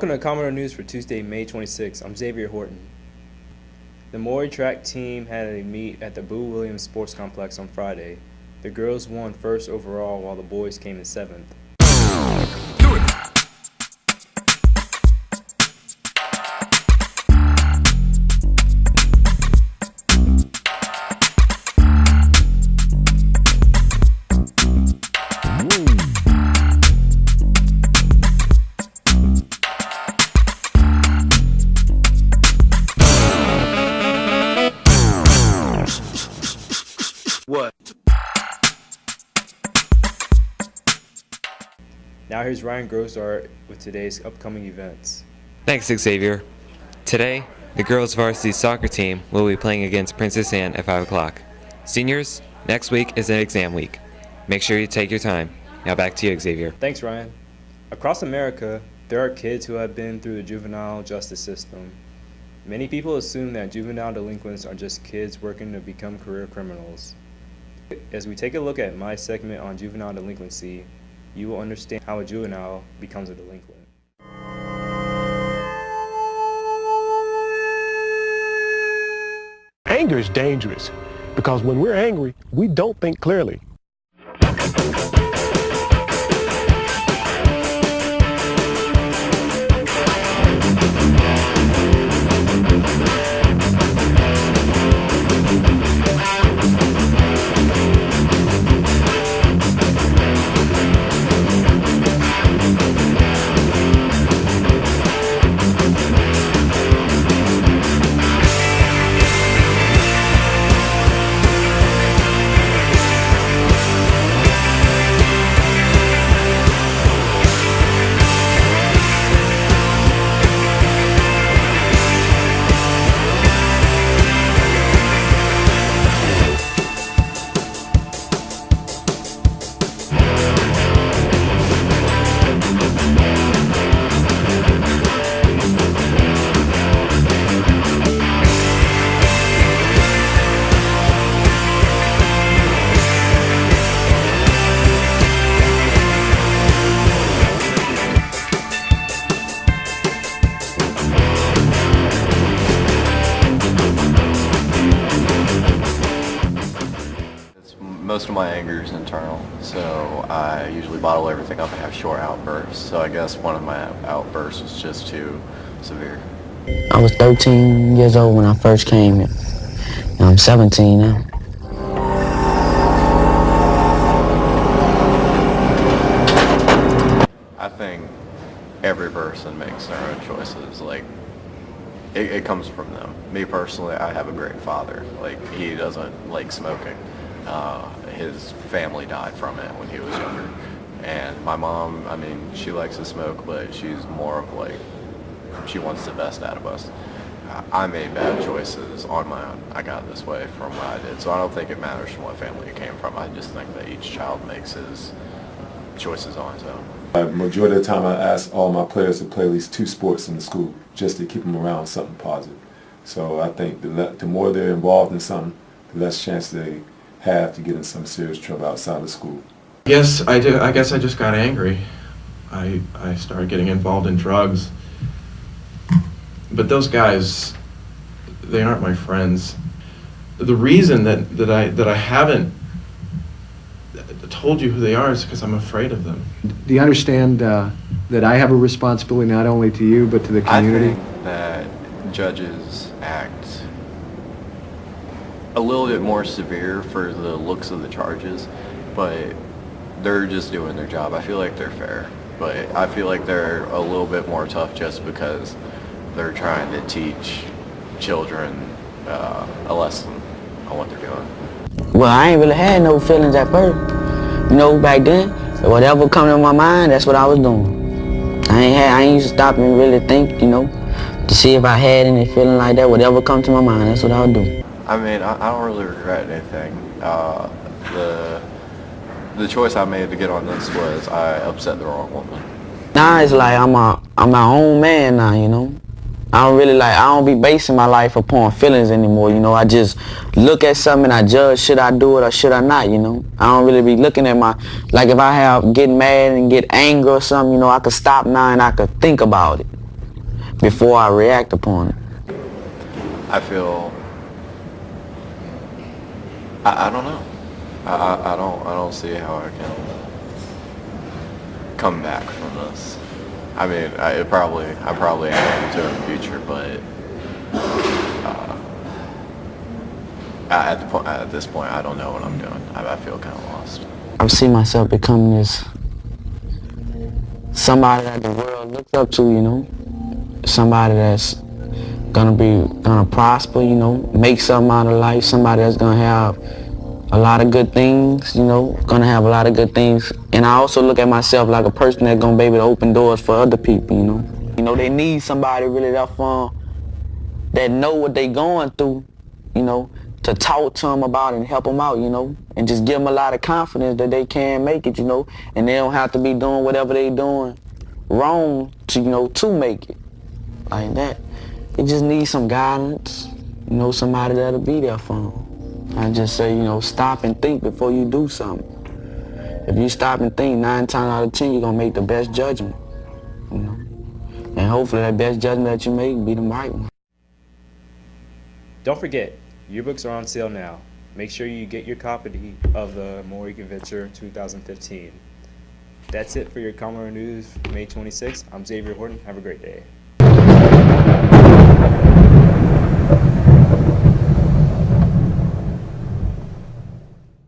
Welcome to Commodore News for Tuesday, May 26. I'm Xavier Horton. The Maury track team had a meet at the Boo Williams Sports Complex on Friday. The girls won first overall while the boys came in seventh. What? Now here's Ryan Grosart with today's upcoming events. Thanks, Xavier. Today, the girls' varsity soccer team will be playing against Princess Anne at 5 o'clock. Seniors, next week is an exam week. Make sure you take your time. Now back to you, Xavier. Thanks, Ryan. Across America, there are kids who have been through the juvenile justice system. Many people assume that juvenile delinquents are just kids working to become career criminals. As we take a look at my segment on juvenile delinquency, you will understand how a juvenile becomes a delinquent. Anger is dangerous because when we're angry, we don't think clearly. Most of my anger is internal, so I usually bottle everything up and have short outbursts. So I guess one of my outbursts was just too severe. I was 13 years old when I first came here. Now I'm 17 now. I think every person makes their own choices. Like, it comes from them. Me personally, I have a great father. Like, he doesn't like smoking. His family died from it when he was younger. And my mom, I mean, she likes to smoke, but she's more of like, she wants the best out of us. I made bad choices on my own. I got this way from what I did. So I don't think it matters from what family you came from. I just think that each child makes his choices on his own. Majority of the time I ask all my players to play at least 2 sports in the school just to keep them around something positive. So I think the more they're involved in something, the less chance they have to get in some serious trouble outside of school. Yes, I did. I guess I just got angry. I started getting involved in drugs. But those guys, they aren't my friends. The reason that I haven't told you who they are is because I'm afraid of them. Do you understand that I have a responsibility not only to you but to the community? I think that judges act a little bit more severe for the looks of the charges, but they're just doing their job. I feel like they're fair, but I feel like they're a little bit more tough just because they're trying to teach children a lesson on what they're doing. Well, I ain't really had no feelings at first. You know, back then, whatever come to my mind, that's what I was doing. I ain't stop and really think, you know, to see if I had any feeling like that. Whatever come to my mind, that's what I was doing. I mean, I don't really regret anything. The choice I made to get on this was I upset the wrong woman. Now it's like I'm my own man now, you know. I don't be basing my life upon feelings anymore, you know. I just look at something and I judge, should I do it or should I not, you know. I don't really be looking at like if I get mad and get angry or something, you know, I could stop now and I could think about it. before I react upon it. I feel, I don't know. I don't see how I can come back from this. I mean, I probably am able to in the future, but at this point, I don't know what I'm doing. I feel kind of lost. I see myself becoming this somebody that the world looks up to, you know, somebody that's gonna prosper, you know, make something out of life, somebody that's gonna have a lot of good things, you know, gonna have a lot of good things. And I also look at myself like a person that's gonna be able to open doors for other people, you know. You know, they need somebody really that fun, that know what they going through, you know, to talk to them about it and help them out, you know, and just give them a lot of confidence that they can make it, you know, and they don't have to be doing whatever they doing wrong to, you know, to make it like that. They just need some guidance, you know, somebody that'll be there for them. I just say, you know, stop and think before you do something. If you stop and think, 9 times out of 10, you're gonna make the best judgment, you know, and hopefully that best judgment that you make be the right one. Don't forget, yearbooks are on sale now. Make sure you get your copy of the Maury Adventure 2015. That's it for your Commodore News, May 26th. I'm Xavier Horton. Have a great day.